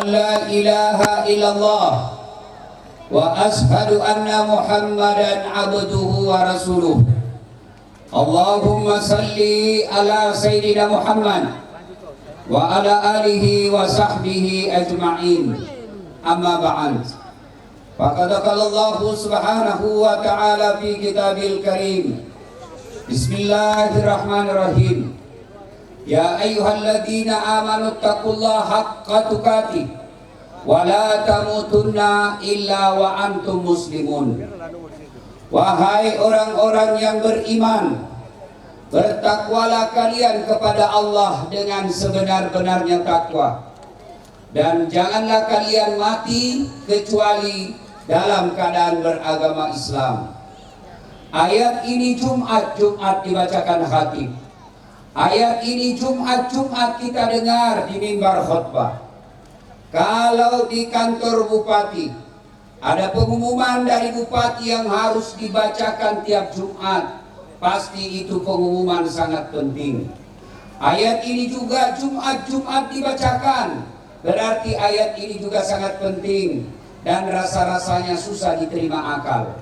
لا إله إلا الله وأشهد أن محمدا عبده ورسوله اللهم صل على سيدنا محمد وعلى آله وصحبه أجمعين أما بعد فقد قال الله سبحانه وتعالى في كتابه الكريم بسم الله الرحمن الرحيم يا أيها الذين آمنوا اتقوا الله حق تقاته ولا تموتن إلا وأنتم مسلمون. Wahai orang-orang yang beriman, bertakwalah kalian kepada Allah dengan sebenar-benarnya takwa, dan janganlah kalian mati kecuali dalam keadaan beragama Islam. Ayat ini Jumat dibacakan khatib. Ayat ini Jumat kita dengar di mimbar khutbah. Kalau di kantor bupati ada pengumuman dari bupati yang harus dibacakan tiap Jumat, pasti itu pengumuman sangat penting. Ayat ini juga Jumat dibacakan, berarti ayat ini juga sangat penting dan rasa-rasanya susah diterima akal.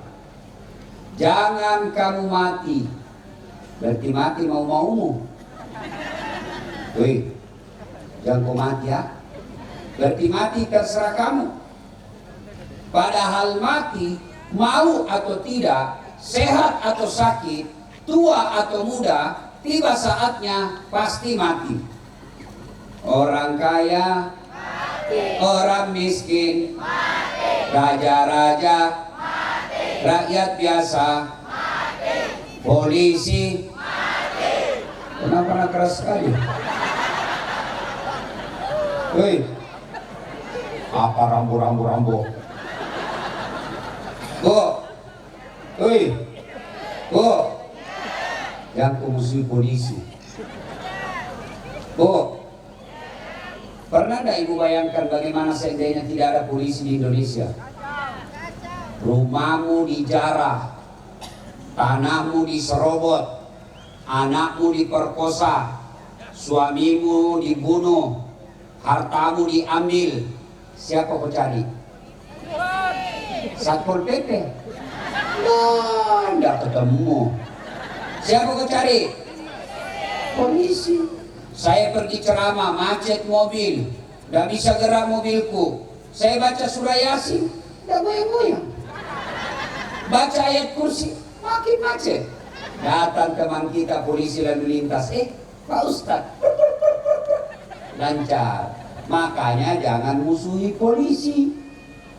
Jangan kamu mati, berarti mati mau-maumu. Wih, jangan kau mati ya, berarti mati terserah kamu. Padahal mati, mau atau tidak, sehat atau sakit, tua atau muda, tiba saatnya pasti mati. Orang kaya, mati. Orang miskin, mati. Raja-raja, mati. Rakyat biasa, mati. Polisi, mati. Kenapa keras sekali? Woi, apa rambo? Woi, yang musuh polisi. Pernah enggak ibu bayangkan bagaimana seandainya tidak ada polisi di Indonesia? Rumahmu dijarah, tanahmu diserobot, anakmu diperkosa, suamimu dibunuh, hartamu diambil. Siapa kau cari? Satpol PP. Nah, enggak ketemu. Siapa kau cari? Polisi. Saya pergi ceramah, macet mobil, enggak bisa gerak mobilku. Saya baca surah Yasin, enggak goyang-goyang. Baca ayat kursi, makin macet. Datang teman kita polisi lalu lintas, Pak Ustadz, lancar. Makanya jangan musuhi polisi.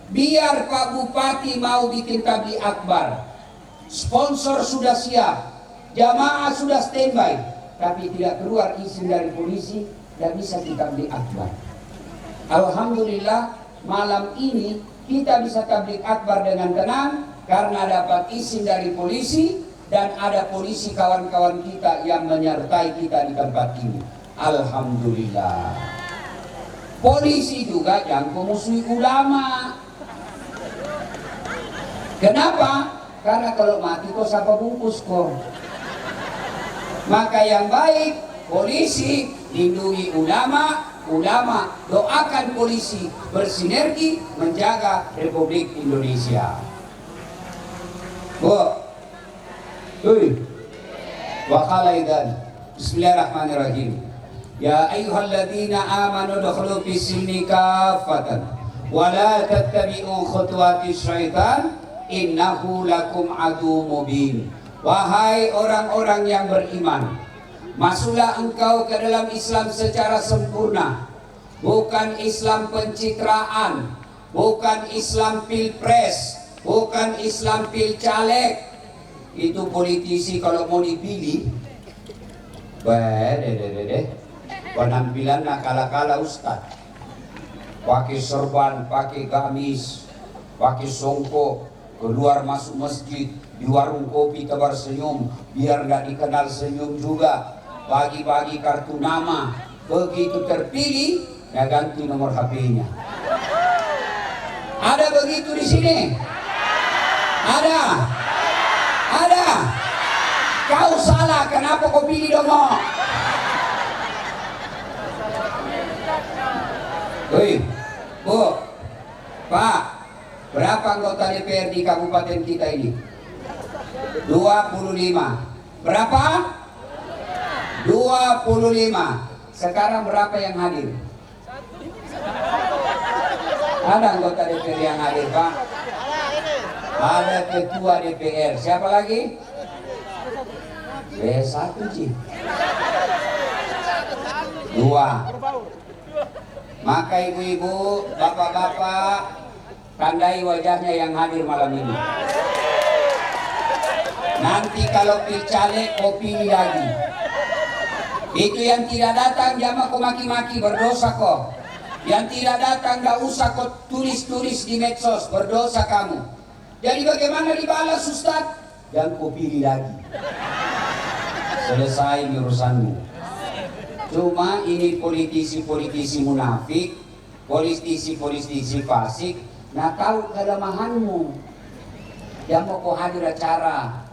Biar Pak Bupati mau bikin tabligh akbar, sponsor sudah siap, jamaah sudah standby, tapi tidak keluar izin dari polisi, dan bisa kita tabligh akbar. Alhamdulillah malam ini kita bisa tabligh akbar dengan tenang karena dapat izin dari polisi, dan ada polisi kawan-kawan kita yang menyertai kita di tempat ini. Alhamdulillah. Polisi juga jangan memusuhi ulama. Kenapa? Karena kalau mati kok siapa bungkus kok. Maka yang baik, polisi lindungi ulama, ulama doakan polisi, bersinergi menjaga Republik Indonesia. Wa khalaidan. Bismillahirrahmanirrahim. Ya ayyuhalladzina amanu dukhulu fis-silmi kaffatan wa la tattabi'u khutuwatis syaitan innahu lakum adu mubin. Wahai orang-orang yang beriman, masuklah engkau ke dalam Islam secara sempurna, bukan Islam pencitraan, bukan Islam pilpres, bukan Islam pilcaleg. Itu politisi kalau mau dipilih, penampilan nakala-kala ustad, pakai serban, pakai gamis, pakai songkok, keluar masuk masjid, di warung kopi tebar senyum, biar nggak dikenal senyum juga, bagi-bagi kartu nama. Begitu terpilih, ya ganti nomor HP-nya. Ada begitu di sini? Ada? Kau salah, kenapa kau pilih dong? Bu, Pak, berapa anggota DPR di kabupaten kita ini? 25. Berapa? 25. Sekarang berapa yang hadir? Ada anggota DPR yang hadir, Pak? Ada ketua DPR. Siapa lagi? B1, Ci. 2. Maka ibu-ibu, bapak-bapak, tandai wajahnya yang hadir malam ini. Nanti kalau pilih caleg, kau pilih lagi. Itu yang tidak datang, jangan kau maki-maki, berdosa kau. Yang tidak datang, gak usah kau tulis-tulis di medsos, berdosa kamu. Jadi bagaimana dibalas, Ustaz? Jangan kau pilih lagi. Selesai urusanmu. Cuma ini politisi-politisi munafik, politisi-politisi fasik, nah tahu kelemahanmu. Jangan mau kau hadir acara,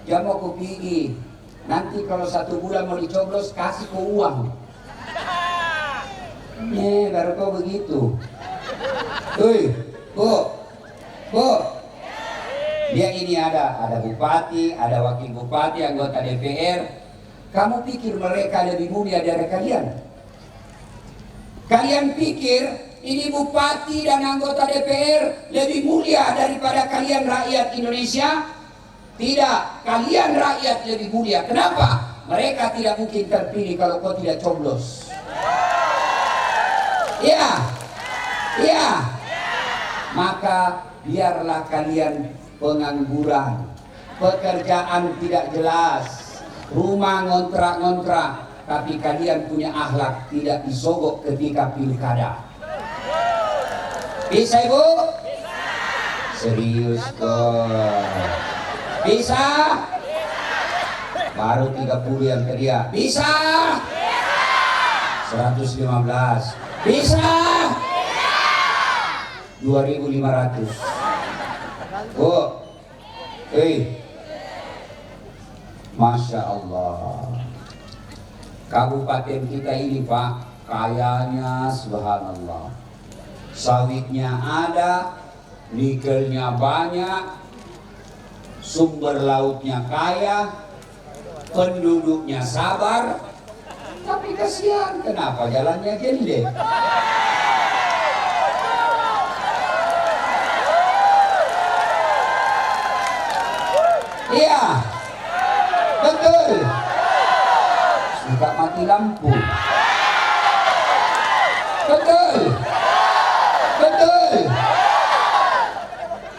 jangan mau kau pergi. Nanti kalau 1 bulan mau dicoblos, kasih kau uang. Baru kau begitu. Bu, dia ini ada bupati, ada wakil bupati, anggota DPR. Kamu pikir mereka lebih mulia dari kalian? Kalian pikir ini bupati dan anggota DPR lebih mulia daripada kalian rakyat Indonesia? Tidak, kalian rakyat lebih mulia. Kenapa? Mereka tidak mungkin terpilih kalau kau tidak coblos. Iya. Maka biarlah kalian pengangguran, pekerjaan tidak jelas, rumah ngontrak-ngontrak, tapi kalian punya akhlak, tidak disogok ketika pilkada. Bisa, Ibu? Serius kok. Bisa? Baru 30 yang kedia. Bisa? 115. Bisa? 2.500. Bu, Masya Allah. Kabupaten kita ini, Pak, kayanya subhanallah. Sawitnya ada, nikelnya banyak, sumber lautnya kaya, penduduknya sabar. Tapi kasihan, kenapa jalannya gede? Iya, betul. Suka mati lampu. Betul.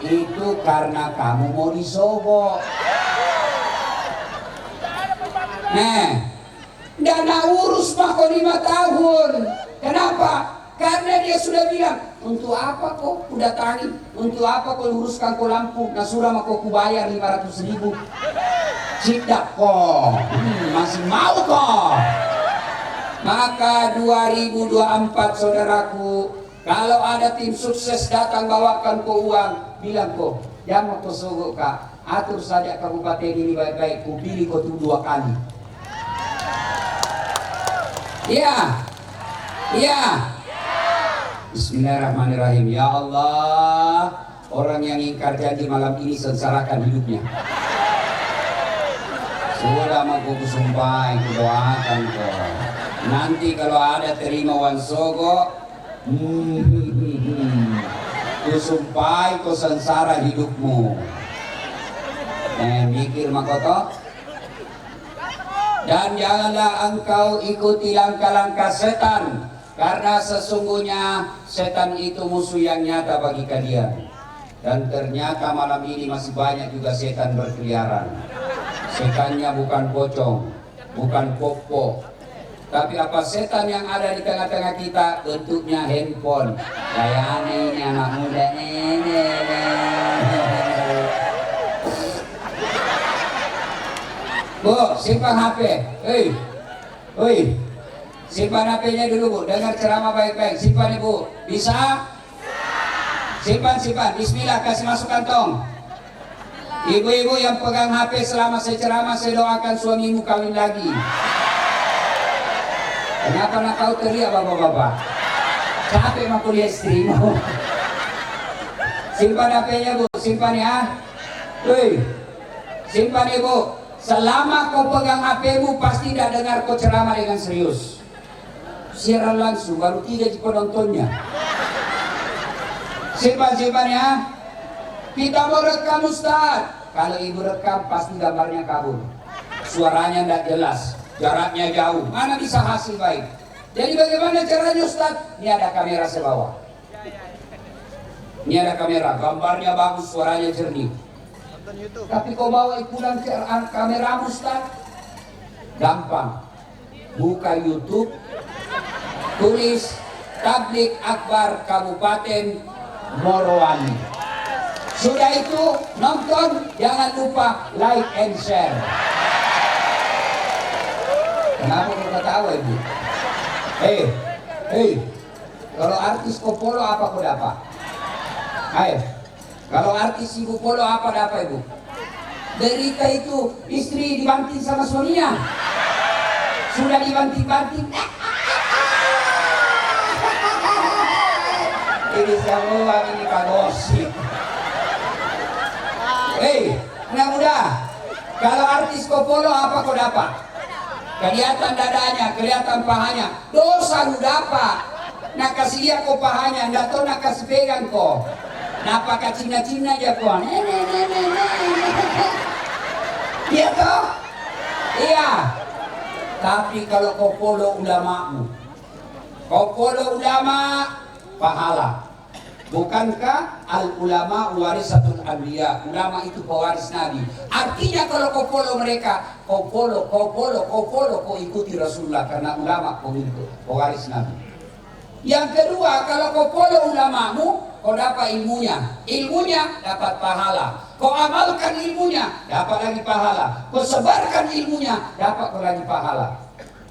Itu karena kamu mau disogok. Dana urus mako 5 tahun. Kenapa? Karena dia sudah bilang, untuk apa kok udah tangi? Untuk apa kok uruskan kok lampu? Nah sudah mako kubayar 500.000. Cidak kok, masih mau kok. Maka 2024 saudaraku, kalau ada tim sukses datang bawakan kok uang, bilang kok, jangan kok sogok kak, atur saja kabupaten ini baik-baik, ku pilih kok 2 kali. Iya. Bismillahirrahmanirrahim. Ya Allah, orang yang ingkar janji malam ini sengsarakan hidupnya. Sudah mau ku sumpah, ku doakan kok. Nanti kalau ada terima wan sogo, ku sumpah ku sengsara hidupmu. Mikir makoto. Dan janganlah engkau ikuti langkah-langkah setan, karena sesungguhnya setan itu musuh yang nyata bagi kalian. Dan ternyata malam ini masih banyak juga setan berkeliaran. Setannya bukan pocong, bukan popo, tapi apa setan yang ada di tengah-tengah kita bentuknya handphone. Kayak ini anak muda ini. Bu, simpan HP. Simpan HP-nya dulu, Bu. Dengar ceramah baik-baik. Simpan, Ibu. Bisa? Simpan. Bismillah, kasih masuk kantong. Ibu-ibu yang pegang HP selama saya ceramah, saya doakan suamimu kawin lagi. Kenapa nak kau teriak, bapak-bapak? Capek mah kuliah istrimu. Simpan HP-nya Bu, simpan ya. Woi, simpan Ibu. Selama kau pegang HP-mu pasti tidak dengar kau ceramah dengan serius. Siaran langsung, baru 3 penontonnya. Simpan ya. Kita mau rekam Ustaz. Kalau ibu rekam pasti gambarnya kabur. Suaranya tidak jelas, jaraknya jauh. Mana bisa hasil baik? Jadi bagaimana caranya Ustaz? Ini ada kamera sebawah. Ini ada kamera, gambarnya bagus, suaranya jernih. Tapi kau bawa pulang ke kameramu Ustaz? Gampang. Buka YouTube, tulis Tablik Akbar Kabupaten Morowali. Sudah itu nonton, jangan lupa like and share. Kenapa kau ketawa Ibu? Hei, kalau artis kau follow apa kau dapat? Ayo, kalau artis ibu follow apa dapat Ibu? Berita itu istri dibanting sama suaminya. Sudah dibanting-banting. Ini semua ini kagosip. Hei, anak muda, kalau artis kau follow apa kau dapat? Kelihatan dadanya, kelihatan pahanya. Dosa lu dapat. Nak kasih lihat kau pahanya, ndak tahu nak kasih pegang kau. Nak pakai cina-cina aja kau. Iya toh? Iya. Tapi kalau kau follow ulamamu, kau follow ulama, pahala. Bukankah al ulama warisatul anbiya? Ulama itu pewaris Nabi. Artinya kalau kau follow mereka, kau ikuti Rasulullah karena ulama kau itu pewaris Nabi. Yang kedua, kalau kau follow ulamamu, kau dapat ilmunya. Ilmunya dapat pahala. Kau amalkan ilmunya, dapat lagi pahala. Kau sebarkan ilmunya, dapat lagi pahala.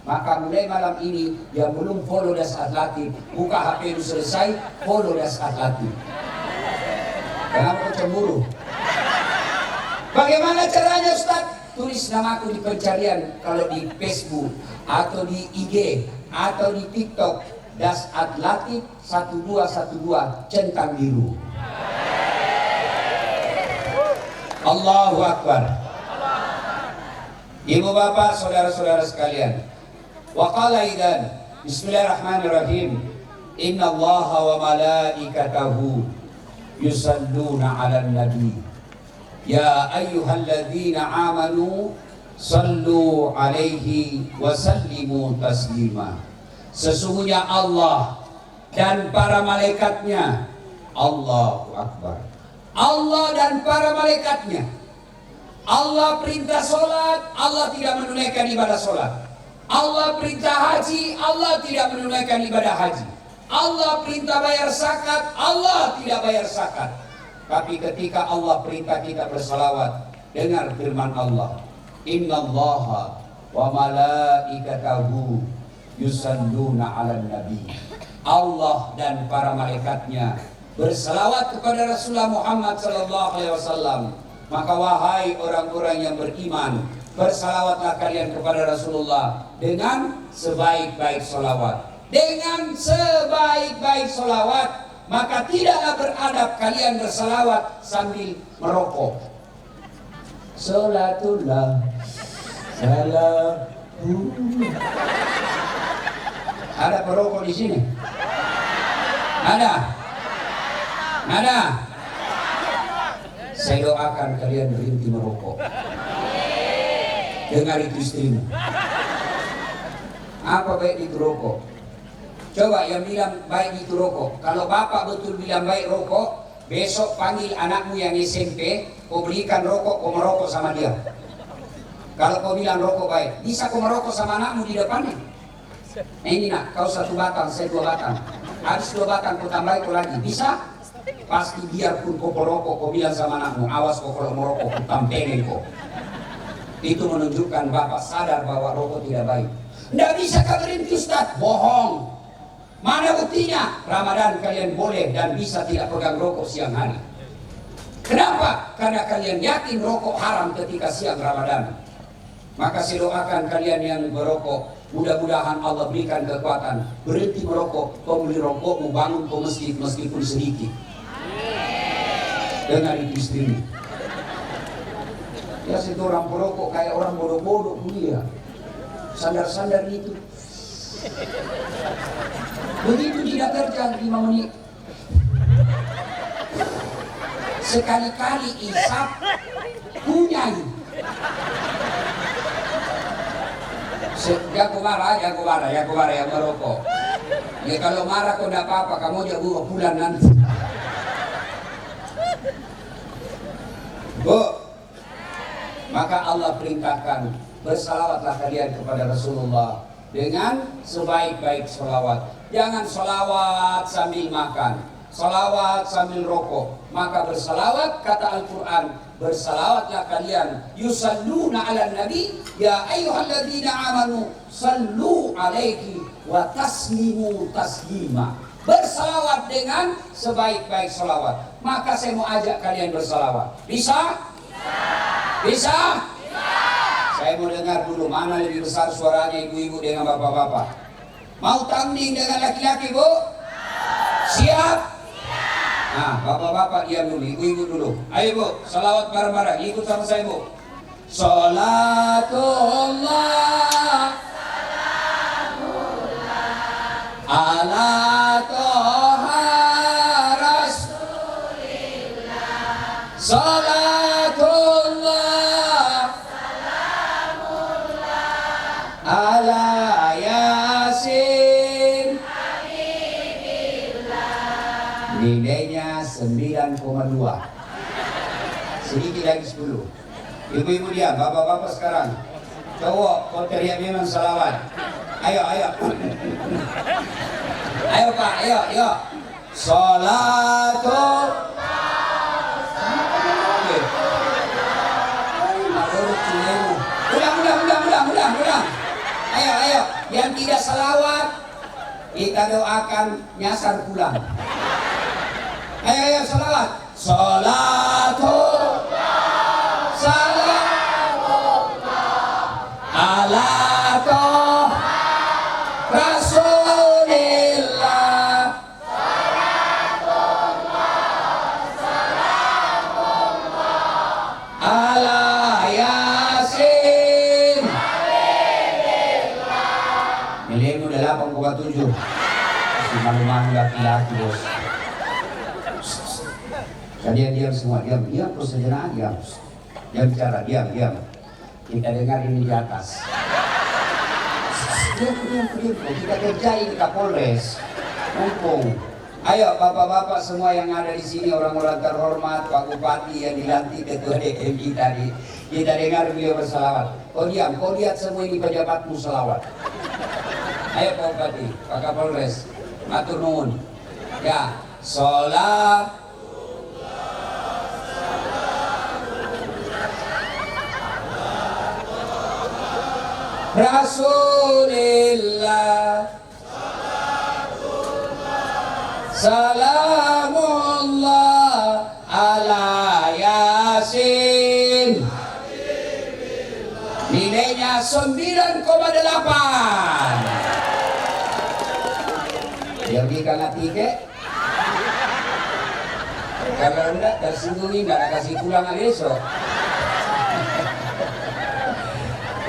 Maka mulai malam ini yang belum follow Dahsyat Latif, buka HP itu selesai, follow Dahsyat Latif. Kenapa kau cemburu? Bagaimana caranya Ustaz? Tulis namaku di pencarian, kalau di Facebook atau di IG atau di TikTok, Dahsyat Latif 1212 centang biru. Allahu Akbar. Ibu bapak, saudara-saudara sekalian, wa qala idan bismillahirrahmanirrahim, inna allaha wa malaikatahu yusalluna 'alan nabi ya ayyuhalladzina amanu sallu 'alaihi wa sallimu taslima. Sesungguhnya Allah dan para malaikatnya, Allahu Akbar, Allah dan para malaikatnya. Allah perintah solat, Allah tidak menunaikan ibadah solat. Allah perintah haji, Allah tidak menunaikan ibadah haji. Allah perintah bayar zakat, Allah tidak bayar zakat. Tapi ketika Allah perintah kita bersalawat, dengar firman Allah, innallaha wa malaikatahu yusalluna 'alan nabi. Allah dan para malaikatnya bersalawat kepada Rasulullah Muhammad sallallahu alaihi wasallam. Maka wahai orang-orang yang beriman, bersalawatlah kalian kepada Rasulullah dengan sebaik-baik salawat. Dengan sebaik-baik salawat, maka tidaklah beradab kalian bersalawat sambil merokok. Salatullah salam. Ada perokok di sini? Ada? Ada? Saya doakan kalian berhenti merokok. Dengar itu istrimu. Apa baik itu rokok? Coba yang bilang baik itu rokok. Kalau bapak betul bilang baik rokok, besok panggil anakmu yang SMP, kau belikan rokok, kau merokok sama dia. Kalau kau bilang rokok baik, bisa kau merokok sama anakmu di depannya. Nah ini nak, kau 1 batang, saya 2 batang. Habis 2 batang kau tambah kau lagi, bisa? Pasti biarpun kau merokok, kau bilang sama anakmu, awas kau kalau merokok, kau tampengin kau. Itu menunjukkan bapak sadar bahwa rokok tidak baik. Tidak bisa kau berhenti Ustaz, bohong. Mana buktinya? Ramadan kalian boleh dan bisa tidak pegang rokok siang hari. Kenapa? Karena kalian yakin rokok haram ketika siang Ramadan. Maka saya doakan kalian yang berokok, Mudah-mudahan Allah berikan kekuatan berhenti merokok. Kau beli rokok, mau bangun kau masjid meskipun sedikit. Dengar itu istrimu. Ya situ orang perokok kayak orang bodoh-bodoh dia. Sandar-sandar itu. Begitu tidak kerja 5 menit. Sekali-kali isap kunyai. Jago marah yang merokok. Ya kalau marah kau tidak apa-apa, kamu jago pulang nanti. Bu, maka Allah perintahkan bersalawatlah kalian kepada Rasulullah dengan sebaik-baik salawat. Jangan salawat sambil makan, salawat sambil rokok. Maka bersalawat, kata Al-Quran, bersalawatlah kalian. Yusalluna ala nabi ya ayyuhalladzina amanu sallu alaihi wa taslimu taslima. Bersalawat dengan sebaik-baik salawat. Maka saya mau ajak kalian bersalawat. Bisa? Bisa? Saya mau dengar dulu mana lebih besar suaranya ibu-ibu dengan bapak-bapak. Mau tanding dengan laki-laki, Bu? Siap? Nah, bapak-bapak diam dulu, ibu-ibu dulu. Ayo Bu, salawat bareng-bareng, ikut sama saya Bu. Salatullah ala toha rasulillah. Salatullah ala yasin habibillah. Nilainya 9,2. Sedikit lagi 10. Ibu-ibu diam, bapak-bapak sekarang. Cowok, kau teriak memang salawat. Ayo. Ayo Pak, ayo. Salatul Ulang. Ayo. Yang tidak salawat kita doakan nyasar pulang. Ayo salawat. Salatul ala toha rasulillah. Ala yasin nilaimu udah 8,7. Si malu-malu laki-laki bos. Diam semua, diam terus sejenak, diam bicara, diam. Kita dengar ini di atas. Diam. Kita kerjain Kapolres. Mumpung. Ayo bapak-bapak semua yang ada di sini, orang-orang terhormat, Pak Bupati yang dilantik ketua DPRD tadi. Kita dengar beliau bersalawat. Kau diam, kau lihat semua ini pejabatmu salawat. Ayo Pak Bupati, Pak Kapolres, matur nuwun. Ya, sholat. Rasulillah salamullah ala yasin. Nilainya 9,8. Biar dikana tiket. Kalau enggak tersinggungi enggak kasih pulang besok.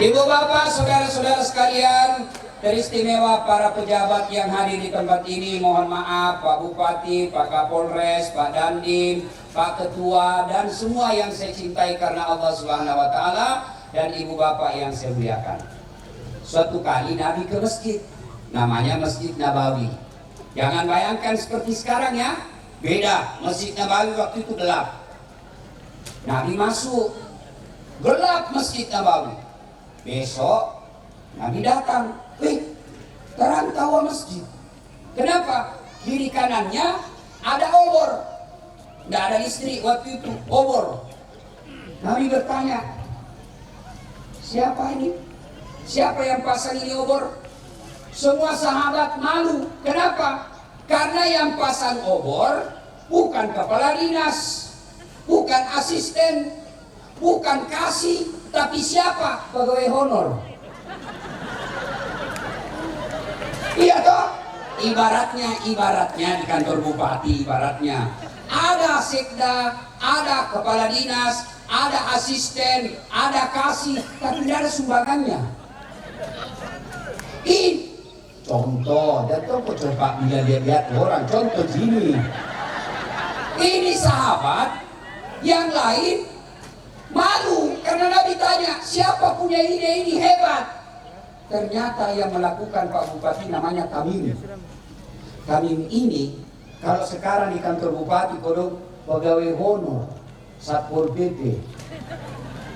Ibu bapak, saudara-saudara sekalian, teristimewa para pejabat yang hadir di tempat ini, mohon maaf Pak Bupati, Pak Kapolres, Pak Dandim, Pak Ketua, dan semua yang saya cintai karena Allah Subhanahu wa Ta'ala, dan ibu bapak yang saya muliakan. Suatu kali Nabi ke masjid, namanya Masjid Nabawi. Jangan bayangkan seperti sekarang ya, beda. Masjid Nabawi waktu itu gelap. Nabi masuk, gelap Masjid Nabawi. Besok Nabi datang, terang tawa masjid. Kenapa? Kiri kanannya ada obor, nggak ada listrik waktu itu, obor. Nabi bertanya, siapa ini? Siapa yang pasang ini obor? Semua sahabat malu. Kenapa? Karena yang pasang obor bukan kepala dinas, bukan asisten, bukan kasih, tapi siapa? Pegawai honor. Iya toh? Ibaratnya di kantor bupati, ibaratnya ada sekda, ada kepala dinas, ada asisten, ada kasih, tapi tidak ada sumbangannya. Ini contoh, dan kok coba bila lihat orang, contoh gini. Ini sahabat yang lain malu karena Nabi tanya, siapa punya ide ini hebat? Ternyata yang melakukan Pak Bupati namanya Tamim. Tamim ini kalau sekarang di kantor Bupati kodok pegawai honor, Satpol PP,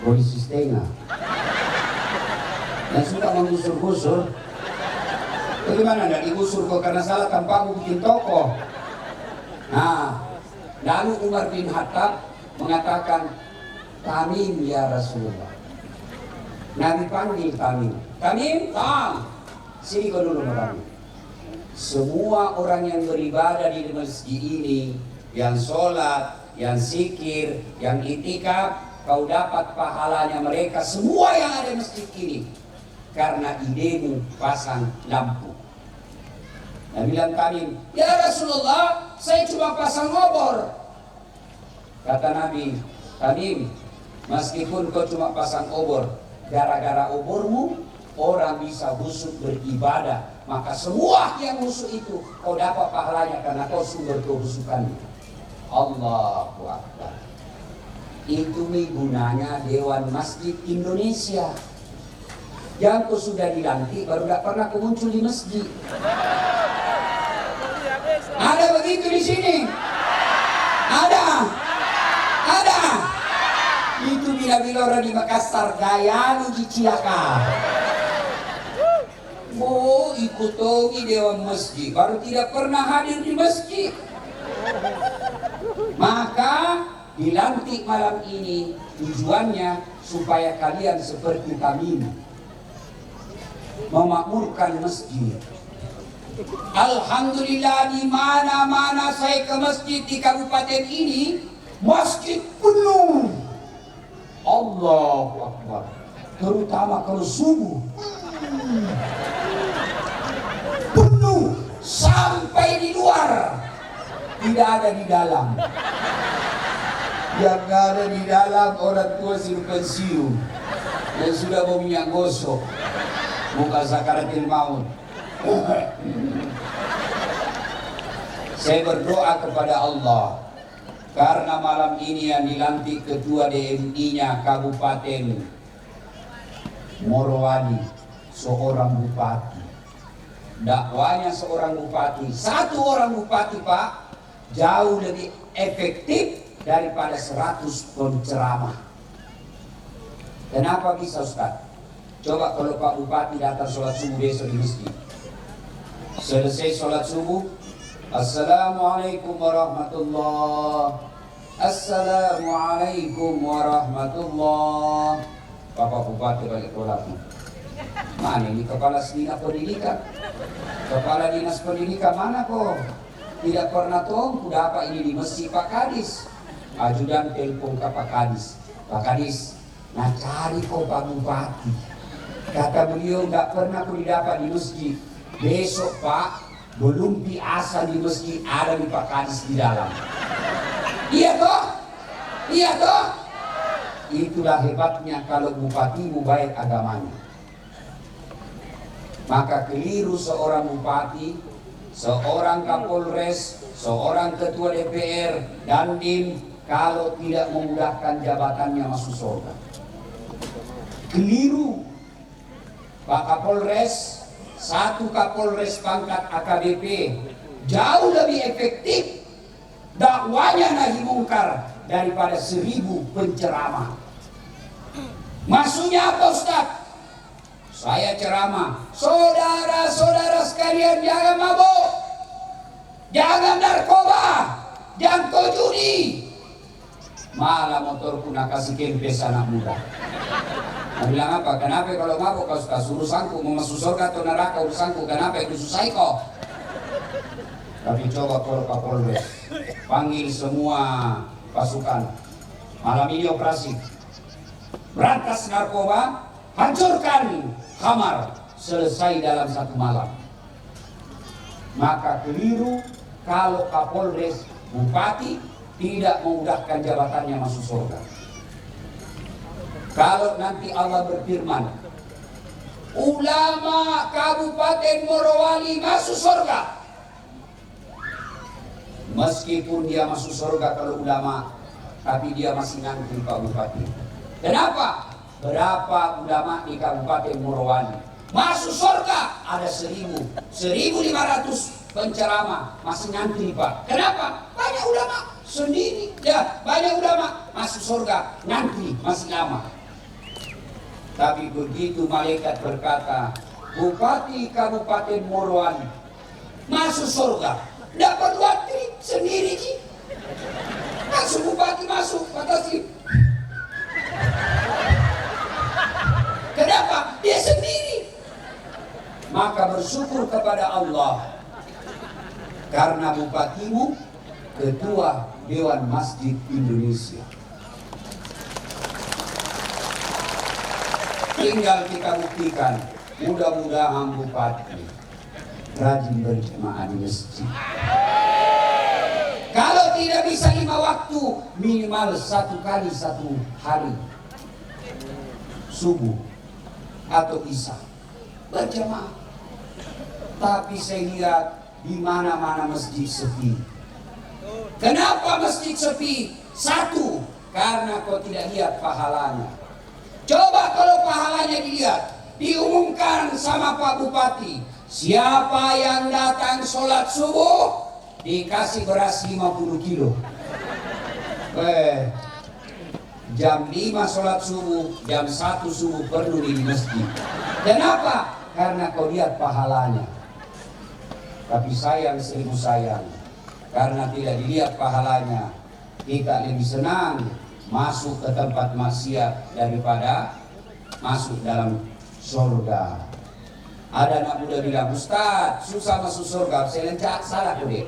polisi setengah, yang suka menggusur-gusur. Bagaimana nggak digusur kok karena salah tampakmu bikin toko? Nah, lalu Umar bin Khattab mengatakan, Tamim ya Rasulullah. Nabi panggil Tamim. Tamim, sini kau dulu Tamim. Semua orang yang beribadah di masjid ini, yang sholat, yang zikir, yang itikaf, kau dapat pahalanya mereka semua yang ada di masjid ini karena idemu pasang lampu. Nabi bilang Tamim, ya Rasulullah, saya cuma pasang obor. Kata Nabi, Tamim, meskipun kau cuma pasang obor, gara-gara obormu orang bisa khusyuk beribadah, maka semua yang khusyuk itu kau dapat pahalanya karena kau sumber kehusukannya. Allahu Akbar. Itu nih gunanya Dewan Masjid Indonesia. Yang kau sudah dilantik baru tidak pernah kau muncul di masjid. Ada begitu di sini? Ada. Itu bila orang di Makassar gaya lu di Cilaka. Oh, ikut tongi Dewan Masjid, baru tidak pernah hadir di masjid. Maka dilantik malam ini tujuannya supaya kalian seperti kami memakmurkan masjid. Alhamdulillah, di mana-mana saya ke masjid di kabupaten ini, masjid penuh. Allahu Akbar. Terutama kalau subuh. Penuh sampai di luar. Tidak ada di dalam. Yang ada di dalam orang tua sudah pensiun. Dan sudah mau minyak gosok. Muka sakaratil maut. Saya berdoa kepada Allah, karena malam ini yang dilantik ketua DMI-nya Kabupaten Morowali, seorang bupati. Dakwanya seorang bupati, satu orang bupati Pak, jauh lebih efektif daripada 100 penceramah. Kenapa bisa Ustaz? Coba kalau Pak Bupati datang sholat subuh besok di masjid. Selesai sholat subuh, Assalamualaikum warahmatullah. Assalamualaikum warahmatullah. Bapak Bupati balik sholatnya. Mana ini kepala dinas pendidikan? Kepala dinas pendidikan mana kok? Tidak pernah tahu kuda apa ini di masjid Pak Kadis. Ajudan telepon ke Pak Kadis. Pak Kadis, nah cari kok Pak Bupati. Kata beliau nggak pernah aku didapat di masjid. Besok Pak, belum biasa di masjid ada di Pak Kadis di dalam. Iya toh? Iya toh? Itulah hebatnya kalau bupatimu baik agamanya. Maka keliru seorang bupati, seorang kapolres, seorang ketua DPR, dan DIM kalau tidak memudahkan jabatannya masuk surga. Keliru. Pak Kapolres, satu Kapolres pangkat AKBP jauh lebih efektif dakwanya nahi mungkar daripada 1000 penceramah. Maksudnya apa Ustaz? Saya ceramah, saudara-saudara sekalian jangan mabuk, jangan narkoba, jangan kau judi. Malah motorku nak kasih kempes anak muda. Nah, bilang apa? Kenapa kalau mabuk kau suka suruh sangku mau masuk surga atau neraka urusanku? Kenapa itu susah kok? Tapi coba kalau Kapolres panggil semua pasukan. Malam ini operasi berantas narkoba, hancurkan Khamar, selesai dalam 1 malam. Maka keliru kalau Kapolres, Bupati tidak memudahkan jabatannya masuk surga. Kalau nanti Allah berfirman, ulama Kabupaten Morowali masuk surga, meskipun dia masuk surga kalau ulama, tapi dia masih ngantri Pak Bupati. Kenapa? Berapa ulama di Kabupaten Morowali masuk surga? Ada 1.500 penceramah masih ngantri Pak. Kenapa? Banyak ulama sendiri, ya banyak ulama masuk surga, ngantri masih lama. Tapi begitu malaikat berkata, Bupati Kabupaten Morowali masuk surga, tidak perlu antri, sendiri Ji. Masuk Bupati masuk, kata sih. Kenapa? Dia sendiri. Maka bersyukur kepada Allah, karena bupatimu Ketua Dewan Masjid Indonesia. Tinggal kita buktikan, mudah-mudahan Bupati rajin berjemaah di masjid. Kalau tidak bisa 5 waktu, minimal 1 kali 1 hari, subuh atau isya berjemaah. Tapi saya lihat di mana-mana masjid sepi. Kenapa masjid sepi? 1, karena kau tidak lihat pahalanya. Coba kalau pahalanya dilihat, diumumkan sama Pak Bupati, siapa yang datang sholat subuh dikasih beras 50 kilo. Jam 5 sholat subuh, jam 1 subuh penuh di masjid. Kenapa? Karena kau lihat pahalanya. Tapi sayang, 1000 sayang, karena tidak dilihat pahalanya, kita lebih senang masuk ke tempat maksiat daripada masuk dalam surga. Ada anak muda bilang, Ustaz, susah masuk surga. Saya lencak, salah tuh deh.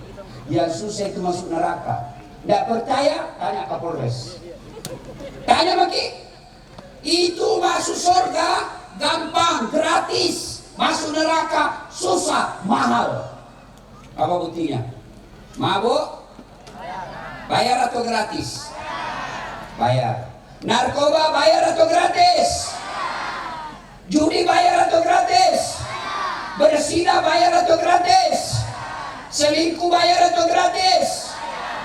Yang susah itu masuk neraka. Tidak percaya? Tanya Kapolres. Tanya Maki. Itu masuk surga gampang, gratis. Masuk neraka susah, mahal. Apa buktinya? Mabuk? Bayar atau gratis? Bayar. Narkoba bayar atau gratis? Judi bayar atau gratis? Berzina bayar atau gratis? Selingkuh bayar atau gratis?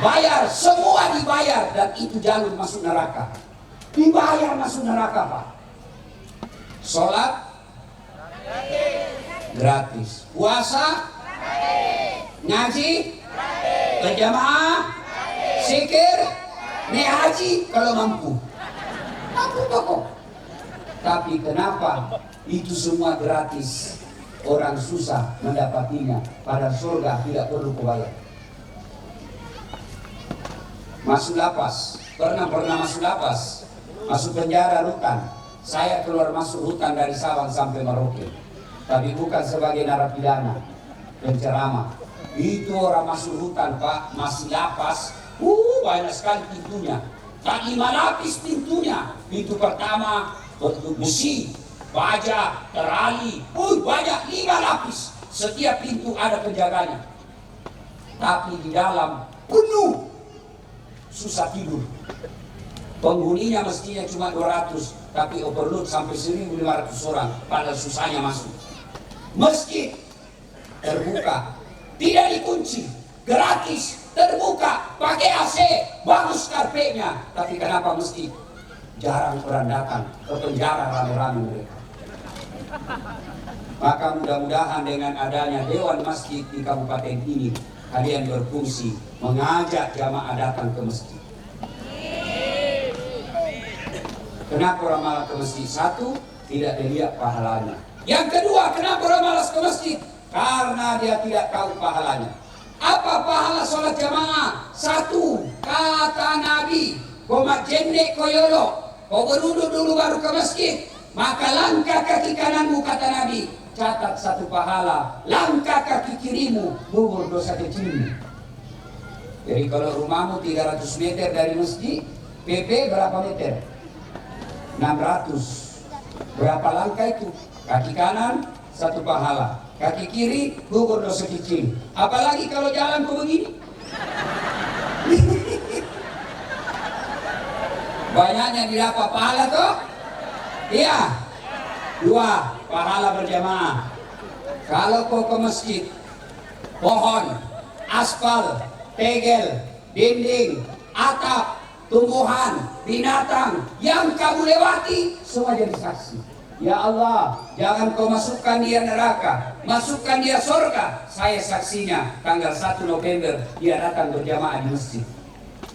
Bayar, semua dibayar, dan itu jalur masuk neraka. Dibayar masuk neraka Pak. Sholat gratis. Puasa ngaji berjamaah, zikir, naik haji kalau mampu toko. Tapi kenapa itu semua gratis, orang susah mendapatinya, pada surga tidak perlu bayar. Masuk lapas, pernah masuk lapas, masuk penjara rutan. Saya keluar masuk rutan dari Sabang sampai Merauke, tapi bukan sebagai narapidana, penceramah. Itu orang masuk hutan Pak, masih lapas, banyak sekali pintunya. Tak 5 lapis pintunya. Pintu pertama besi, baja, terali, banyak 5 lapis. Setiap pintu ada penjaganya. Tapi di dalam penuh, susah tidur. Penghuninya mestinya cuma 200, tapi overload sampai 1.500 orang, padahal susahnya masuk. Masjid terbuka, tidak dikunci, gratis, terbuka, pakai AC, bagus karpetnya. Tapi kenapa mesti jarang orang datang ke penjara rame-rame mereka? Maka mudah-mudahan dengan adanya Dewan Masjid di kabupaten ini, kalian berfungsi mengajak jamaah datang ke masjid. Kenapa orang malas ke masjid? 1, tidak dilihat pahalanya. Yang kedua, kenapa orang malas ke masjid? Karena dia tidak tahu pahalanya. Apa pahala sholat jamaah? 1, kata Nabi, komat jendek koyolo, kau berwudu dulu baru ke masjid, maka langkah kaki kananmu, kata Nabi, catat 1 pahala, langkah kaki kirimu, gugur dosa kecilmu. Jadi kalau rumahmu 300 meter dari masjid, PP berapa meter? 600. Berapa langkah itu? Kaki kanan 1 pahala, kaki kiri gugur dosa kecil. Apalagi kalau jalan kok begini. Banyaknya didapat pahala toh? Iya. 2, pahala berjamaah. Kalau kau ke masjid, pohon, aspal, tegel, dinding, atap, tumbuhan, binatang yang kamu lewati semua jadi saksi. Ya Allah, jangan kau masukkan dia neraka, masukkan dia surga. Saya saksinya, tanggal 1 November dia datang berjamaah di masjid.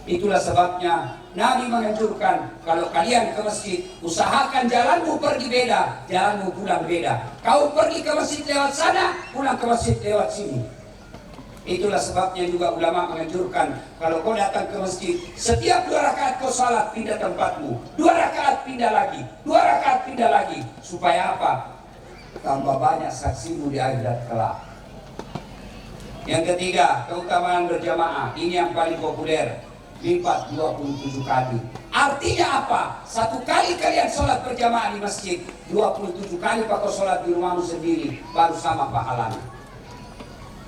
Itulah sebabnya Nabi menganjurkan, kalau kalian ke masjid, usahakan jalanmu pergi beda, jalanmu pulang beda. Kau pergi ke masjid lewat sana, pulang ke masjid lewat sini. Itulah sebabnya juga ulama menganjurkan, kalau kau datang ke masjid, setiap 2 rakaat kau salat, pindah tempatmu. 2 rakaat pindah lagi, 2 rakaat pindah lagi. Supaya apa? Tambah banyak saksimu di akhirat kelak. Yang ketiga, keutamaan berjamaah. Ini yang paling populer. Lipat 27 kali. Artinya apa? 1 kali kalian sholat berjamaah di masjid, 27 kali kau sholat di rumahmu sendiri, baru sama pahalanya.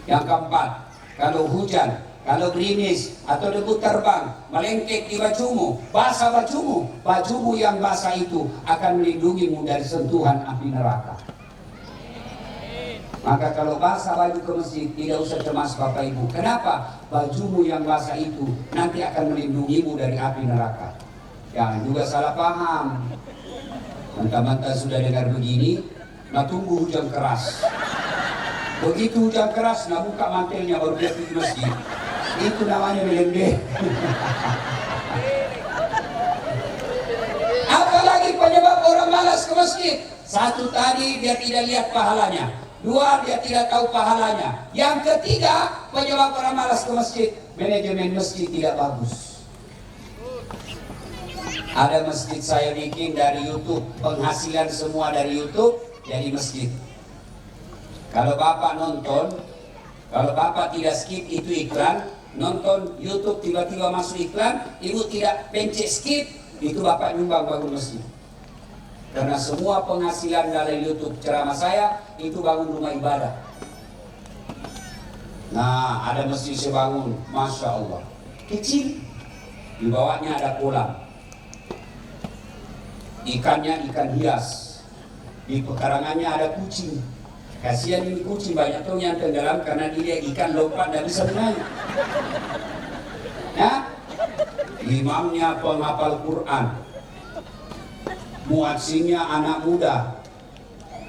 Yang keempat, kalau hujan, kalau gerimis atau debu terbang melengket di bajumu, basah bajumu yang basah itu akan melindungimu dari sentuhan api neraka. Maka kalau basah baju ke masjid, tidak usah cemas Bapak Ibu. Kenapa? Bajumu yang basah itu nanti akan melindungimu dari api neraka. Jangan juga salah paham. Mentah-mentah sudah dengar begini, nah tunggu hujan keras. Begitu hujan keras, nah buka mantelnya baru dia pergi masjid. Itu namanya melendeh. Apalagi penyebab orang malas ke masjid. 1 tadi dia tidak lihat pahalanya. 2 dia tidak tahu pahalanya. Yang ketiga penyebab orang malas ke masjid, manajemen masjid tidak bagus. Ada masjid saya bikin dari YouTube, penghasilan semua dari YouTube jadi masjid. Kalau Bapak nonton, kalau Bapak tidak skip itu iklan, nonton YouTube tiba-tiba masuk iklan, Ibu tidak pencet skip, itu Bapak nyumbang bangun masjid. Karena semua penghasilan dari YouTube ceramah saya itu bangun rumah ibadah. Nah, ada masjid saya bangun, Masya Allah, kecil, di bawahnya ada kolam, ikannya ikan hias, di pekarangannya ada kucing. Kasihan ini kucing, banyak tuh yang tenggelam karena dia ikan lompat dan bisa berenang. Ya, imamnya penghafal Quran, muadzinnya anak muda,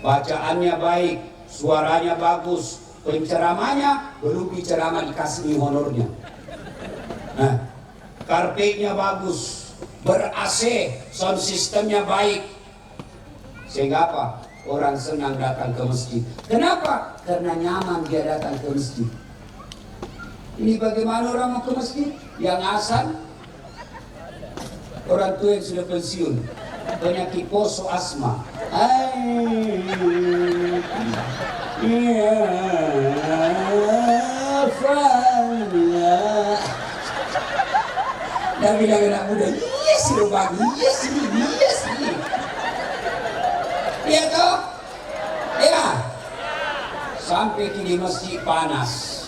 bacaannya baik, suaranya bagus, penceramanya belum diceramah dikasih honornya. Nah, karpetnya bagus, ber-AC, sound systemnya baik. Sehingga apa? Orang senang datang ke masjid. Kenapa? Karena nyaman dia datang ke masjid. Ini bagaimana orang mau ke masjid? Yang azan orang tua yang sudah pensiun, penyakit poso asma. Dan bilang anak muda, yes lo bagi, yes ini. Iya toh? Ya. Sampai di masjid panas.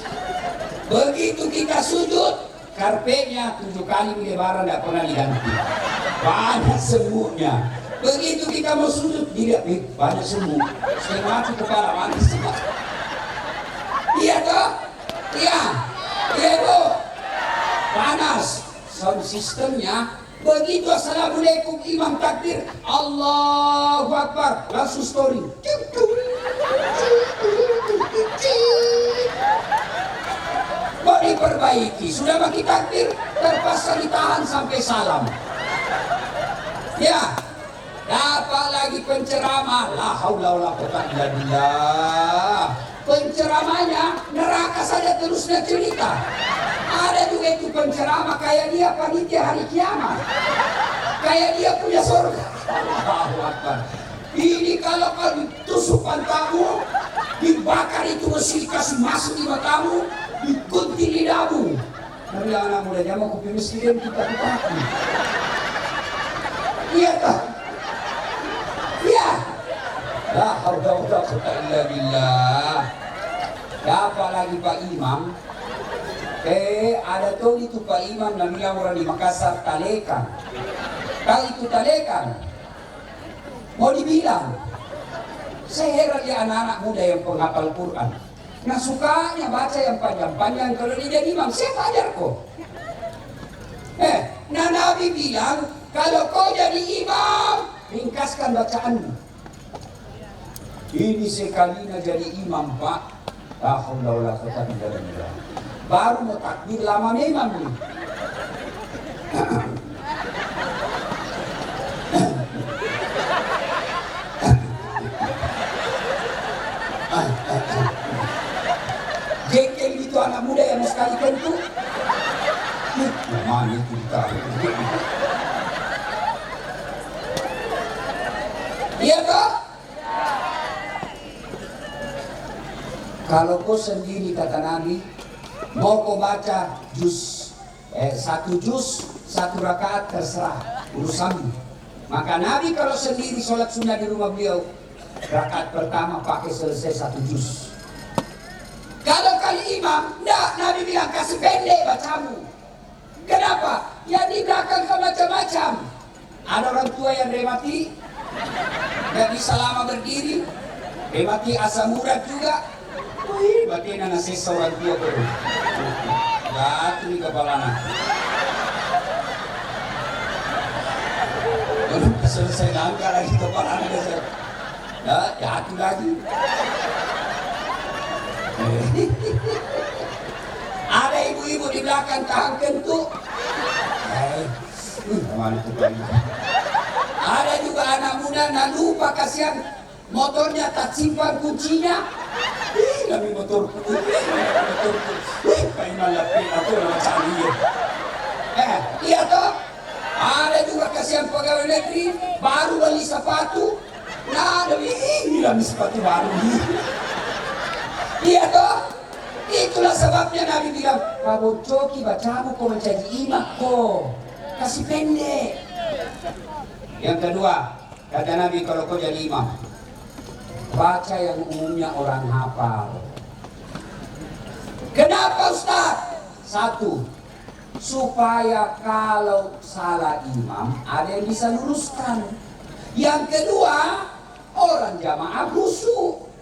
Begitu kita sujud, karpetnya 7 kali lebaran tidak pernah diganti. Banyak sembuhnya. Begitu kita mau sujud, tidak banyak sembuh. Setengah mati kepala mati semua. Iya toh? Iya. Iya Bu. Panas. Sound sistemnya. Begitu assalamualaikum imam takbir, Allahu Akbar, langsung story. Kok diperbaiki? Sudah bagi takbir, terpaksa ditahan sampai salam. Ya, dapat lagi penceramah. La haula wala quwwata illa billah. Penceramahnya neraka saja terusnya cerita. Ada juga itu penceramah kayak dia panitia hari kiamat, kayak dia punya surga. Allahu Akbar. Ini kalau kau tusuk pantamu, dibakar itu besi, kasih masuk di matamu, digunting lidahmu. Tapi anak mudanya mau kopi miskin kita dipaki. Iya tak? Iya. La haula wala quwwata illa billah. Dapat lagi Pak Imam. Ada tuh itu Pak Imam na bilang orang di Makassar talekan. Tahu itu talekan? Mau dibilang, saya heran ya anak-anak muda yang penghafal Quran. Nah sukanya baca yang panjang-panjang, kalau dia jadi imam, saya ajar kok. Nah Nabi bilang, kalau kau jadi imam, ringkaskan bacaanmu. Ini sekalinya jadi imam Pak. Alhamdulillah, baru mau takbir lama memang nih. Jengkel itu anak muda yang sekali tentu. Mana itu ditaruh? Iya toh? Kalau kau sendiri kata Nabi, mau kau baca satu juz, satu rakaat terserah urusanmu. Maka Nabi kalau sendiri sholat sunnah di rumah beliau, rakaat pertama pakai selesai satu juz. Kalau kali imam, enggak, Nabi bilang kasih pendek bacamu. Kenapa? Yang di belakang kau macam-macam. Ada orang tua yang remati, nggak bisa lama berdiri, remati asam urat juga. Wih, berarti anak sisa orang tua kau. Jatuh di kepalanya. Belum selesai langkah lagi kepalanya. Nah, jatuh lagi. Ada ibu-ibu di belakang tahan kentut. Ada juga anak muda nak lupa kasihan motornya tak simpan kuncinya. Kami motor kainan lapin atau macam dia. Iya toh. Ada juga kasihan pegawai negeri baru beli sepatu. Nah, bilang sepatu baru. Iya toh. Itulah sebabnya Nabi bilang, kamu coki bacamu kau menjadi imam kau. Kasih pendek. Yang kedua, kata Nabi kalau kau jadi imam, baca yang umumnya orang hafal. Kenapa Ustaz? Satu, supaya kalau salah imam ada yang bisa luruskan. Yang kedua, orang jamaah khusyuk.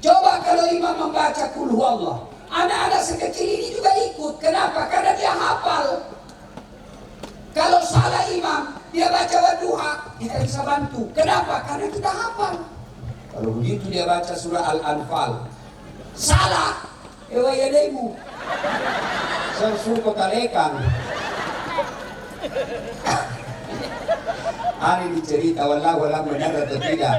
Coba kalau imam membaca Qul Huwallah, anak-anak sekecil ini juga ikut. Kenapa? Karena dia hafal. Kalau salah imam, dia baca Wadduha, kita bisa bantu. Kenapa? Karena kita hafal. Kalau begitu dia baca surah Al-Anfal, salah, ewayademu. Sesuko talekan. Hari dicerita, wallahu alam benar atau tidak.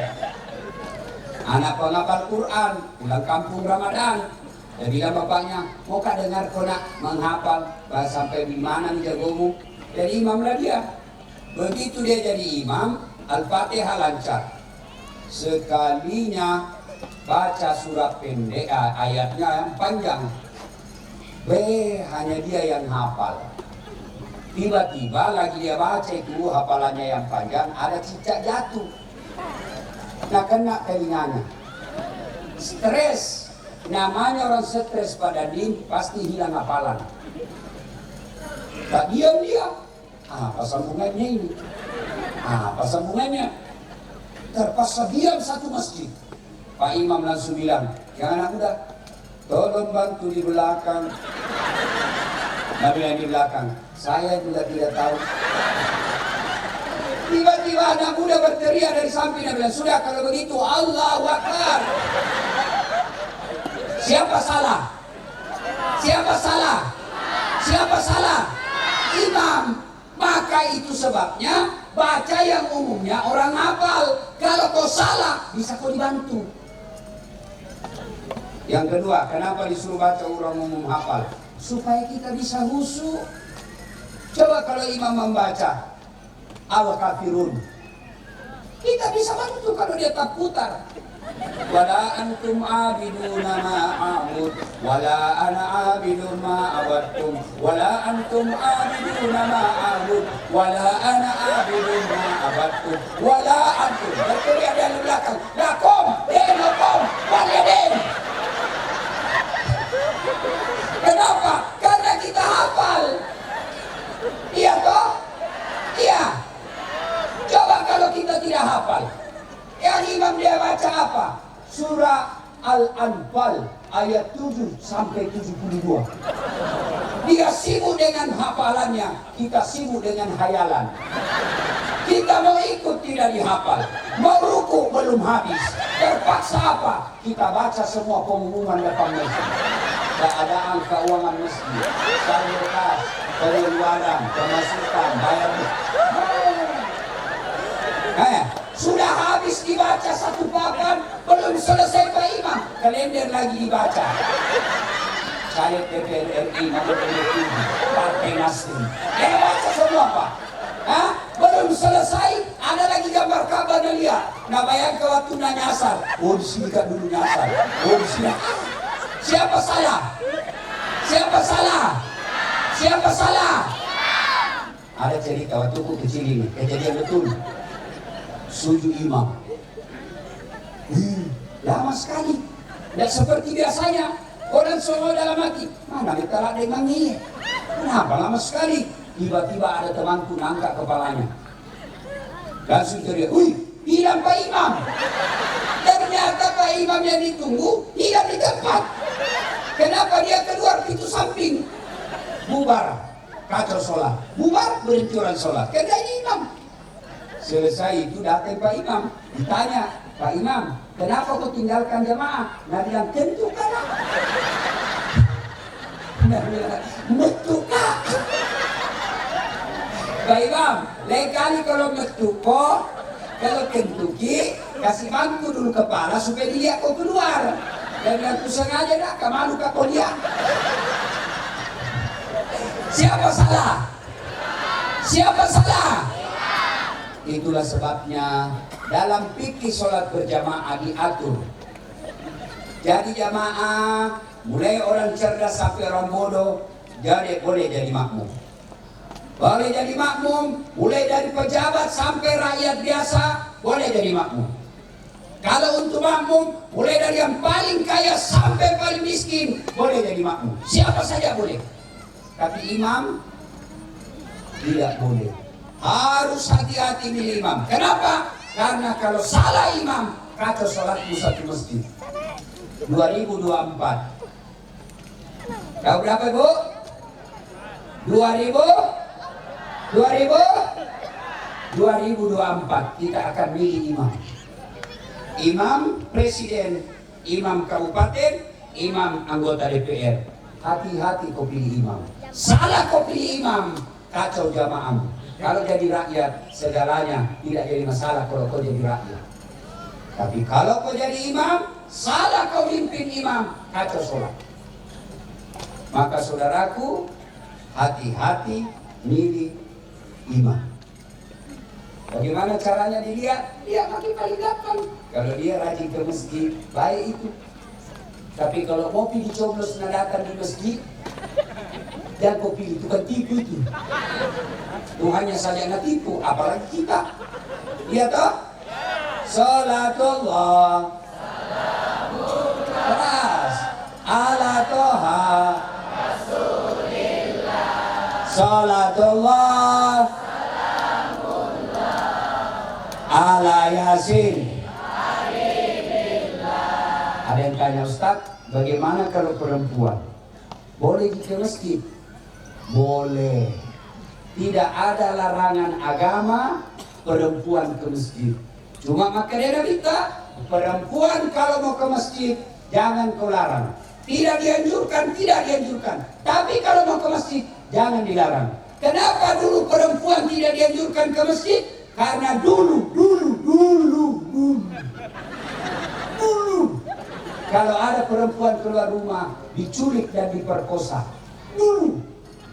Anak penghafal Quran, pulang kampung Ramadan. Dia bilang bapaknya, maukah dengar kau nak menghafal sampai di mana nih jagomu? Jadi imamlah dia. Begitu dia jadi imam, Al-Fatihah lancar. Sekalinya baca surat pendek, ayatnya yang panjang. Hanya dia yang hafal. Tiba-tiba lagi dia baca itu hafalannya yang panjang, ada cicak jatuh. Nah kena telinganya. Stres. Namanya orang stres pada din pasti hilang hafalan. Tak diam dia. Apa sambungannya ini? Apa sambungannya? Terpaksa diam satu masjid. Pak Imam langsung bilang, yang anak muda, tolong bantu di belakang. Nabi yang di belakang, saya juga tidak tahu. Tiba-tiba anak muda berteriak dari samping dan bilang, sudah kalau begitu Allahu Akbar. Siapa salah? Siapa salah? Siapa salah? Imam. Maka itu sebabnya baca yang umumnya orang hafal. Kalau kau salah bisa kau dibantu. Yang kedua, kenapa disuruh baca orang umum hafal? Supaya kita bisa khusyuk. Coba kalau imam membaca Al-Kafirun, kita bisa bantu kalau dia tak putar. Wala antum abiduna ma a'bud wala ana abidun ma abattum wala antum abiduna ma a'bud wala ana abidun ma abattum wala antum. Berteriak dari belakang, lakum surah Al-Anfal ayat 7 sampai 72. Dia sibuk dengan hafalannya, kita sibuk dengan hayalan. Kita mau ikut tidak dihafal, mau ruku belum habis, terpaksa apa? Kita baca semua pengumuman depan masjid. Keadaan keuangan masjid, saldo kas, pengeluaran, pemasukan, bayar. Sudah habis dibaca satu papan, belum selesai Pak Imam, kalender lagi dibaca. Saya DPR RI nomor 27, Partai Nasdem. Baca semua Pak. Belum selesai, ada lagi gambar Ka'bah dan lihat. Nah bayangkan waktu nyasar. Oh di sini kan dulu nyasar. Oh di sini. Siapa salah? Siapa salah? Siapa salah? Ada cerita waktu aku kecil ini, kejadian betul. Sujud imam. Lama sekali. Tidak seperti biasanya. Orang semua dalam hati. Mana kita ada yang nangis? Kenapa lama sekali? Tiba-tiba ada temanku nangkak kepalanya. Langsung teriak, "Wih, hilang Pak Imam." Ternyata Pak Imam yang ditunggu hilang di tempat. Kenapa dia keluar pintu samping? Bubar, kacau sholat. Bubar, berhenti orang sholat. Kerjanya imam. Selesai itu datang Pak Imam. Ditanya, "Pak Imam, kenapa kau tinggalkan jamaah?" Nah bilang, "Tentu kalah." Nah bilang, "Tentu kah?" Pak Imam, lain kali kalau metuko, kalau kentuki, kasih bangku dulu kepala supaya dilihat kau keluar. Dan aku sengaja dah, kemalu kau lihat. Siapa salah? Siapa salah? Itulah sebabnya dalam fikih sholat berjamaah diatur. Jadi jamaah, mulai orang cerdas sampai orang bodoh, boleh jadi makmum. Boleh jadi makmum, mulai dari pejabat sampai rakyat biasa, boleh jadi makmum. Kalau untuk makmum, mulai dari yang paling kaya sampai paling miskin, boleh jadi makmum. Siapa saja boleh. Tapi imam, tidak boleh. Harus hati-hati milih imam. Kenapa? Karena kalau salah imam, kacau sholatmu satu masjid. 2024. Tahu berapa Bu? 2024 kita akan milih imam. Imam presiden, imam kabupaten, imam anggota DPR. Hati-hati kau pilih imam. Salah kau pilih imam, kacau jamaahmu. Kalau jadi rakyat, segalanya tidak jadi masalah kalau kau jadi rakyat. Tapi kalau kau jadi imam, salah kau mimpin imam, kacau sholat. Maka saudaraku, hati-hati milih imam. Bagaimana caranya dilihat? Dia makin paling gampang. Kalau dia rajin ke masjid, baik itu. Tapi kalau kopi dicoblos datang di masjid, jangan kau pilih, itu kan tipu itu. Tuhannya saja yang tipu, apalagi kita. Lihat toh? Salatullah keras ala toha Rasulillah. Salatullah ala Yasin. Ada yang tanya, "Ustaz, bagaimana kalau perempuan? Boleh ke masjid?" Boleh. Tidak ada larangan agama perempuan ke masjid. Cuma maka dia minta perempuan kalau mau ke masjid jangan kau larang. Tidak dianjurkan, tidak dianjurkan. Tapi kalau mau ke masjid jangan dilarang. Kenapa dulu perempuan tidak dianjurkan ke masjid? Karena dulu kalau ada perempuan keluar rumah diculik dan diperkosa. Dulu.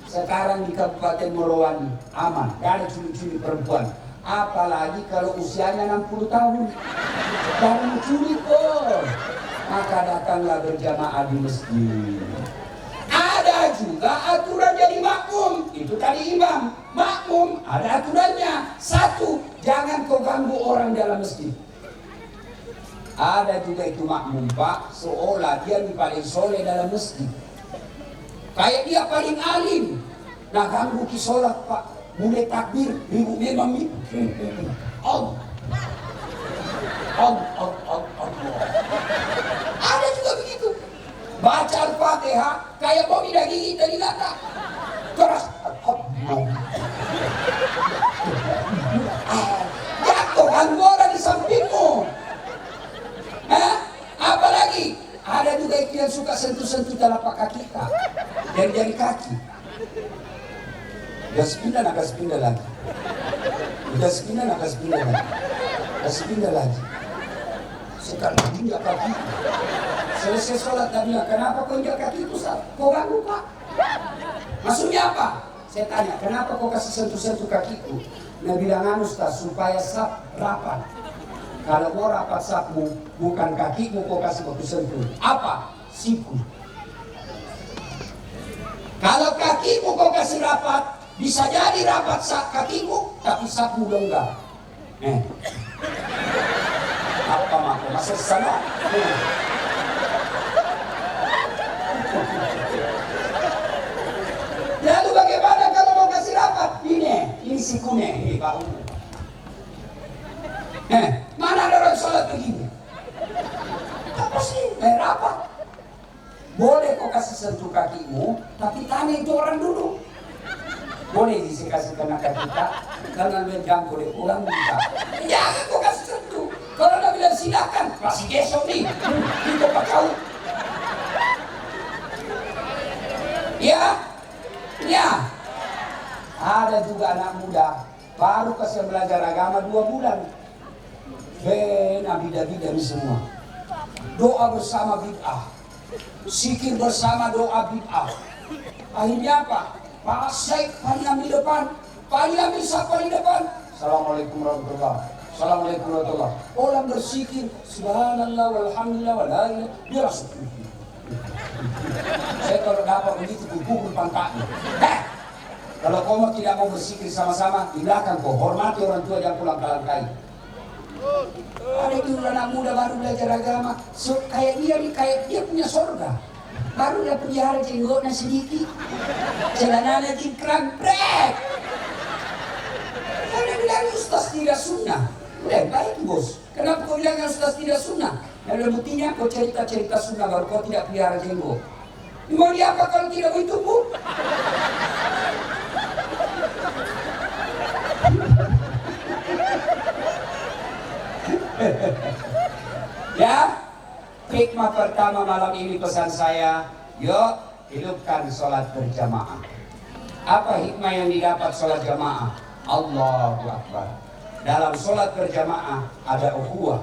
Sekarang di Kabupaten Morowali aman, gak ada culik-culik perempuan. Apalagi kalau usianya 60 tahun. Jangan culik kok. Maka datanglah berjamaah di masjid. Ada juga aturan jadi makmum. Itu tadi imam. Makmum ada aturannya. Satu, jangan kau ganggu orang dalam masjid. Ada juga itu makmum Pak, seolah dia yang paling soleh dalam masjid. Kayak dia paling alim. Nah ganggu ki sholat Pak. Mulai takbir, ribu memang itu. Allah. Baca Al-Fatihah kayak mau tidak gigit dari lata. Keras. Jatuh anggora di sampingmu. Apalagi ada juga yang suka sentuh-sentuh telapak kaki kita, jari-jari kaki. Gas pindah lagi. Gas pindah lagi. Sekarang injak kaki. Selesai sholat tadi, kenapa kau injak kaki itu? Kau ganggu Pak. Maksudnya apa? Saya tanya, kenapa kau kasih sentuh-sentuh kakiku? Nah bilang anu Ustaz, supaya sap rapat. Kalau mau rapat sapmu, bukan kakimu kau kasih waktu sentuh. Apa? Siku. Kalau kakimu kau kasih rapat, bisa jadi rapat kakimu, tapi sapmu longgar. Apa makna? Masuk sana? Lalu bagaimana kalau mau kasih rapat? Ini sikune, ini Pak Unu. Mana ada orang sholat begini? Apa sih? Rapat. Boleh kau kasih sentuh kakimu, tapi tanya itu orang dulu. Boleh kasih kena kaki kita, karena bilang boleh pulang kita. Jangan kau kasih sentuh. Kalau anda bilang silakan, masih besok nih. Itu Pak kau. Ya. Ada juga anak muda baru kasih belajar agama 2 bulan. Bida-bida semua. Doa bersama bid'ah. Zikir bersama doa bid'ah. Akhirnya apa? Pak Syekh paling ambil depan. Paling ambil siapa di depan? Assalamualaikum warahmatullahi. Assalamualaikum warahmatullahi. Orang berzikir subhanallah walhamdulillah wa la ilaha dia langsung. Saya kalau dapat begitu pukul pantatnya. Kalau kau tidak mau berzikir sama-sama, di belakang kau hormati orang tua, jangan pulang kalang kain. Ada itu anak muda baru belajar agama, kayak dia punya surga. Baru dia pelihara jenggotnya sedikit, celananya jingkrang, brek. Karena bilang Ustaz tidak sunnah. Udah baik bos, kenapa kau bilang Ustaz tidak sunnah? Yang buktinya kau cerita-cerita sunnah baru kau tidak pelihara jenggot. Mau diapa kalau tidak begitu bu? Ya, hikmah pertama malam ini pesan saya, yuk hidupkan sholat berjamaah. Apa hikmah yang didapat sholat jamaah? Allahu Akbar. Dalam sholat berjamaah ada ukhuwah,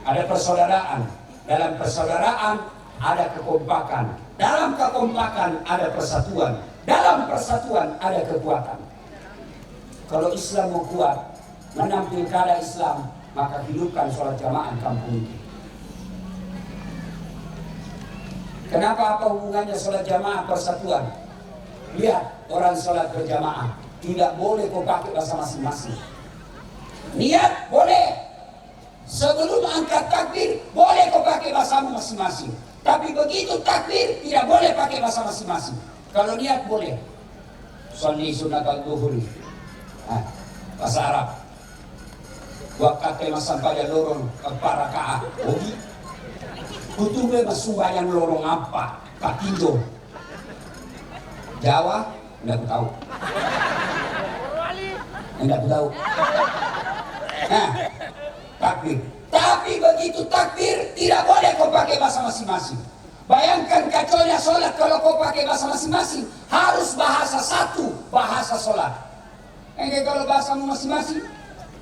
ada persaudaraan. Dalam persaudaraan ada kekompakan. Dalam kekompakan ada persatuan. Dalam persatuan ada kekuatan. Kalau Islam mau kuat, menang pilkada Islam, maka hidupkan sholat jamaah di kampung ini. Kenapa apa hubungannya sholat jamaah persatuan? Lihat orang sholat berjamaah, tidak boleh kau pakai bahasa masing-masing. Niat boleh, sebelum angkat takbir boleh kau pakai bahasamu masing-masing. Tapi begitu takbir tidak boleh pakai bahasa masing-masing. Kalau niat boleh. Sholli sunat al-duhuri, bahasa Arab. Waktu masam pada lorong para kaah, ogi. Kutube masumbayang lorong apa? Pakindo. Jawa, tidak tahu. Tidak tahu. Takbir. Tapi begitu takbir tidak boleh kau pakai bahasa masing-masing. Bayangkan kacaunya sholat kalau kau pakai bahasa masing-masing. Harus bahasa satu, bahasa sholat. Kalau bahasamu masing-masing,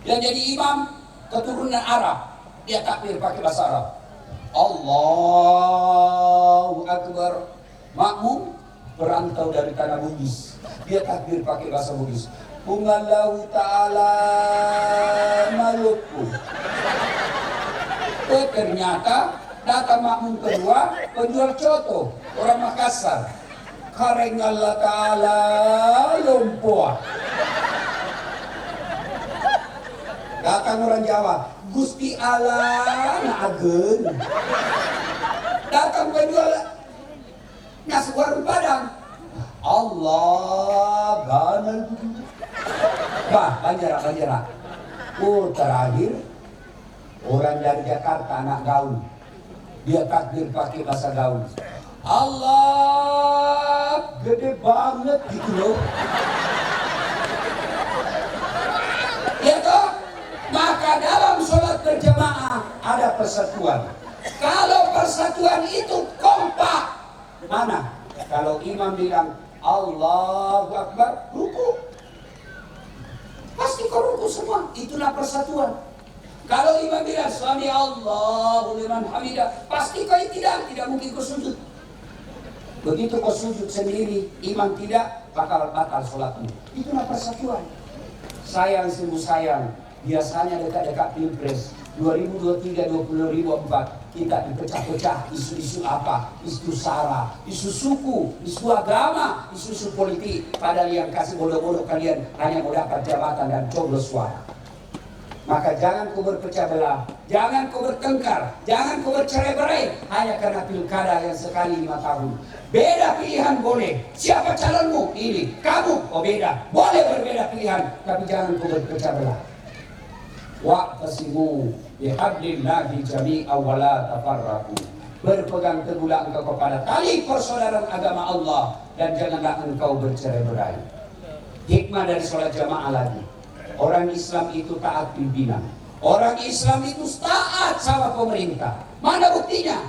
yang jadi imam keturunan Arab, dia takbir pakai bahasa Arab. Allahu Akbar. Makmum perantau dari tanah Bugis, dia takbir pakai bahasa Bugis. Pungallahu ta'ala Maluku. Ternyata datang makmum kedua, penjual coto, orang Makassar. Kareng Allah ta'ala Lumpua. Datang orang Jawa, Gusti Allah Nagen. Datang penjual nasi warung Padang, Allah ganal. Banjara. Terakhir orang dari Jakarta, anak gaul, dia takbir pakai bahasa gaul. Allah gede banget gitu loh. Ya toh? Maka dalam sholat berjamaah ada persatuan. Kalau persatuan itu kompak, mana? Kalau imam bilang Allahu Akbar, ruku. Pasti kau ruku semua. Itulah persatuan. Kalau imam bilang Sami Allahu liman hamidah, pasti kau tidak mungkin kau sujud. Begitu kau sujud sendiri, imam tidak, bakal batal sholatmu. Itulah persatuan. Sayang sungguh sayang, biasanya dekat-dekat Pilpres 2023-2024 kita dipecah-pecah isu-isu apa? Isu sara, isu suku, isu agama, isu politik. Padahal yang kasih bodoh-bodoh kalian hanya mau dapat jabatan dan coblos suara. Maka jangan kau berpecah belah, jangan kau bertengkar, jangan kau bercerai-berai hanya karena pilkada yang sekali 5 tahun. Beda pilihan boleh. Siapa calonmu? Ini. Kamu? Oh beda. Boleh berbeda pilihan, tapi jangan kau berpecah belah. Wa'tasimu bihablillahi jami'an wa la tafarraqu. Berpegang teguhlah engkau kepada tali persaudaraan agama Allah dan janganlah engkau bercerai-berai. Hikmah dari sholat jamaah lagi. Orang Islam itu taat pimpinan. Orang Islam itu taat sama pemerintah. Mana buktinya?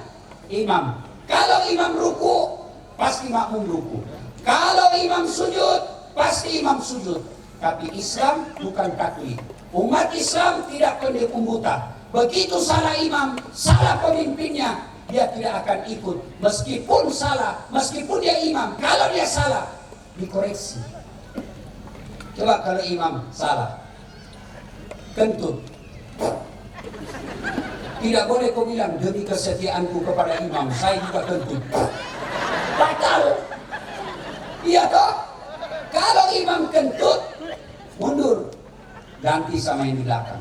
Imam. Kalau imam ruku, pasti makmum ruku. Kalau imam sujud, pasti imam sujud. Tapi Islam bukan taklid. Umat Islam tidak pendukung buta. Begitu salah imam, salah pemimpinnya, dia tidak akan ikut. Meskipun salah, meskipun dia imam, kalau dia salah, dikoreksi. Coba kalau imam salah, kentut. Tidak boleh kau bilang demi kesetiaanku kepada imam, saya juga kentut. Batal. Iya toh? Kalau imam kentut, mundur, ganti sama yang di belakang.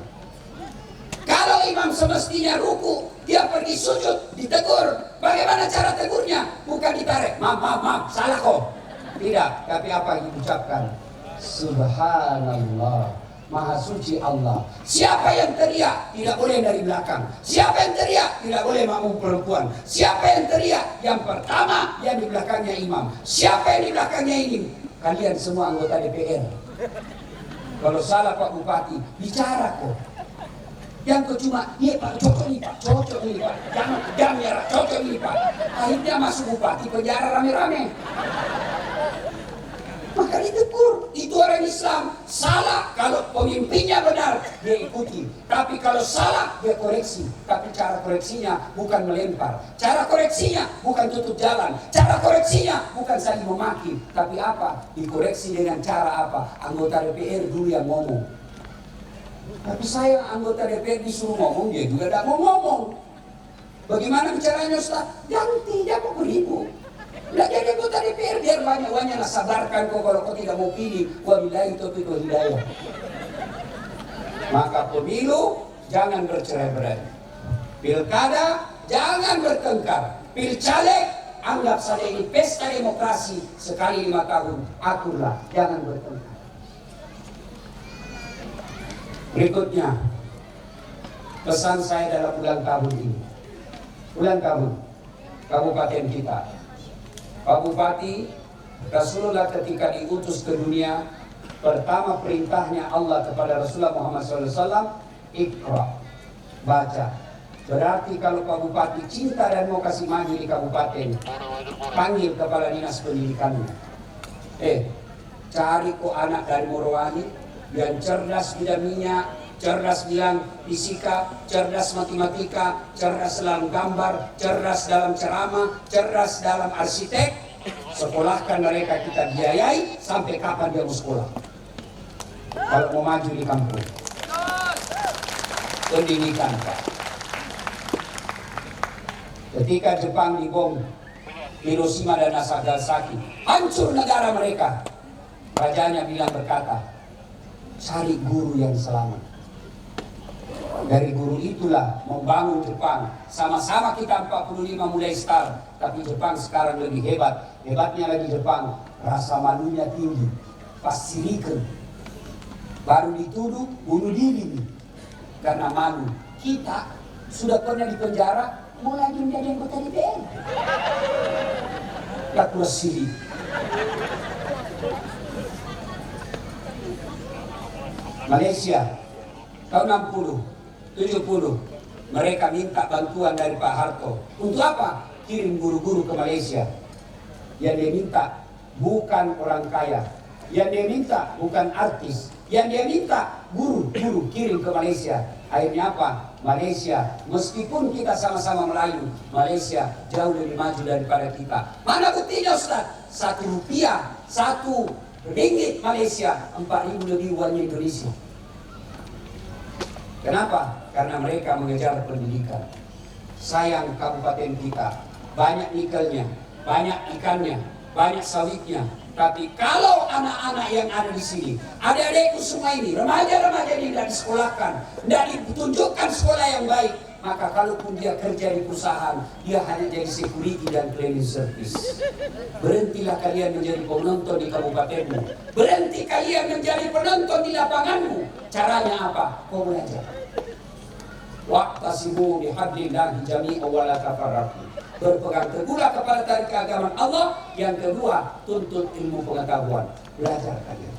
Kalau imam semestinya ruku, dia pergi sujud, ditegur. Bagaimana cara tegurnya? Bukan ditarik, maaf, salah kok. Tidak, tapi apa yang diucapkan? Subhanallah, Maha suci Allah. Siapa yang teriak? Tidak boleh dari belakang. Siapa yang teriak? Tidak boleh makmum perempuan. Siapa yang teriak? Yang pertama, yang di belakangnya imam. Siapa yang di belakangnya ini? Kalian semua anggota DPR. Kalau salah Pak Bupati, bicara kok. Yang kau cuma, iya Pak, cocok nih Pak, jangan ya, cocok nih Pak. Akhirnya masuk Bupati penjara rame-rame. Maka ditegur, itu orang Islam. Salah, kalau pemimpinnya benar, dia ikuti. Tapi kalau salah, dia koreksi. Tapi cara koreksinya bukan melempar. Cara koreksinya bukan tutup jalan. Cara koreksinya bukan saling memaki. Tapi apa? Dikoreksi dengan cara apa? Anggota DPR dulu yang ngomong. Tapi saya anggota DPR disuruh ngomong, dia juga tidak mau ngomong. Bagaimana bicaranya Ustaz? Ganti, dia mau beribu. Tidak jadi anggota DPR, biar banyak-banyak sabarkan kau kalau kau tidak mau pilih. Wabillahi taufiq wal hidayah. Maka pemilu jangan bercerai-berai. Pilkada jangan bertengkar. Pilcaleg anggap saja ini pesta demokrasi sekali 5 tahun. Aturlah, jangan bertengkar. Berikutnya, pesan saya dalam ulang tahun ini. Ulang tahun kabupaten kita. Pak Bupati, Rasulullah ketika diutus ke dunia, pertama perintahnya Allah kepada Rasulullah Muhammad SAW, Iqra, baca. Berarti kalau Pak Bupati cinta dan mau kasih maju di kabupaten, panggil kepala dinas pendidikannya. Cari kok anak dari Morowali yang cerdas bidang minyak, cerdas bilang fisika, cerdas matematika, cerdas dalam gambar, cerdas dalam ceramah, cerdas dalam arsitek. Sekolahkan mereka, kita biayai sampai kapan dia mau sekolah. Kalau mau maju di kampung. Pendidikan Pak. Ketika Jepang dibom Hiroshima dan Nagasaki, hancur negara mereka. Rajanya bilang berkata, cari guru yang selamat. Dari guru itulah membangun Jepang. Sama-sama kita 45 mulai start. Tapi Jepang sekarang lebih hebat. Hebatnya lagi Jepang, rasa malunya tinggi. Pasirikan. Baru dituduh, bunuh diri. Karena malu. Kita sudah pernah di penjara, mau lagi menjadi anggota DPR. Siri. Malaysia tahun 60, 70 mereka minta bantuan dari Pak Harto. Untuk apa? Kirim guru-guru ke Malaysia. Yang dia minta bukan orang kaya, yang dia minta bukan artis, yang dia minta guru-guru kirim ke Malaysia. Akhirnya apa? Malaysia, meskipun kita sama-sama Melayu, Malaysia jauh lebih maju daripada kita. Mana buktinya Ustaz? 1 rupiah, 1 ringgit Malaysia, 4.000 lebih uangnya Indonesia. Kenapa? Karena mereka mengejar pendidikan. Sayang kabupaten kita, banyak nikelnya, banyak ikannya, banyak sawitnya. Tapi kalau anak-anak yang ada di sini, adik-adikku semua ini, remaja-remaja ini tidak disekolahkan, tidak ditunjukkan sekolah yang baik, maka kalaupun dia kerja di perusahaan, dia hanya jadi security dan cleaning service. Berhentilah kalian menjadi penonton di kabupatenmu. Berhenti kalian menjadi penonton di lapanganmu. Caranya apa? Kau belajar. Waqtasimu bihablillahi jami'an wa la tafarraqu. Berpegang teguhlah kepada tali keagamaan Allah. Yang kedua, tuntut ilmu pengetahuan. Belajar kalian.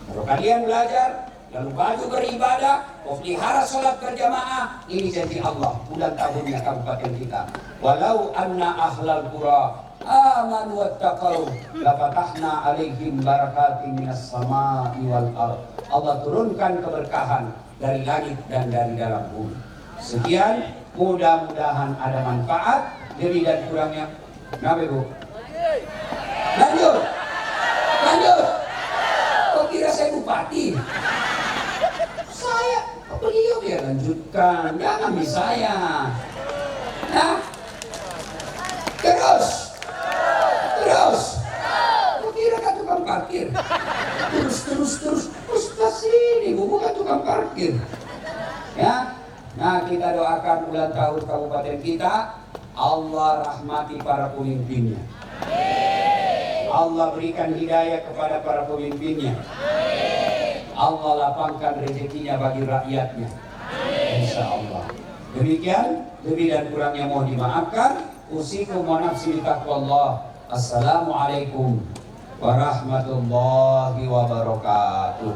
Kalau kalian belajar, lalu baju beribadah, pelihara sholat berjamaah, ini janji Allah bulan tahunnya kabupaten kita. Walau anna ahlal qura amanu wattaqau lafatahna alaihim barakatin minas sama'i wal ardh. Allah turunkan keberkahan dari langit dan dari dalam bumi. Sekian, mudah-mudahan ada manfaat. Lebih dan kurangnya, kenapa Bu? Lanjut. Kok kira saya bupati? Saya, beliau ya lanjutkan, jangan di saya. Nah, terus. Kok kira kan tukang parkir? Terus. Ustaz ini, bukan tukang parkir. Ya, nah kita doakan ulang tahun kabupaten kita. Allah rahmati para pemimpinnya. Allah berikan hidayah kepada para pemimpinnya. Allah lapangkan rezekinya bagi rakyatnya. Insya Allah. Demikian, lebih dan kurangnya mohon dimaafkan. Usikum wa nafsi bitaqwallah. Assalamualaikum warahmatullahi wabarakatuh.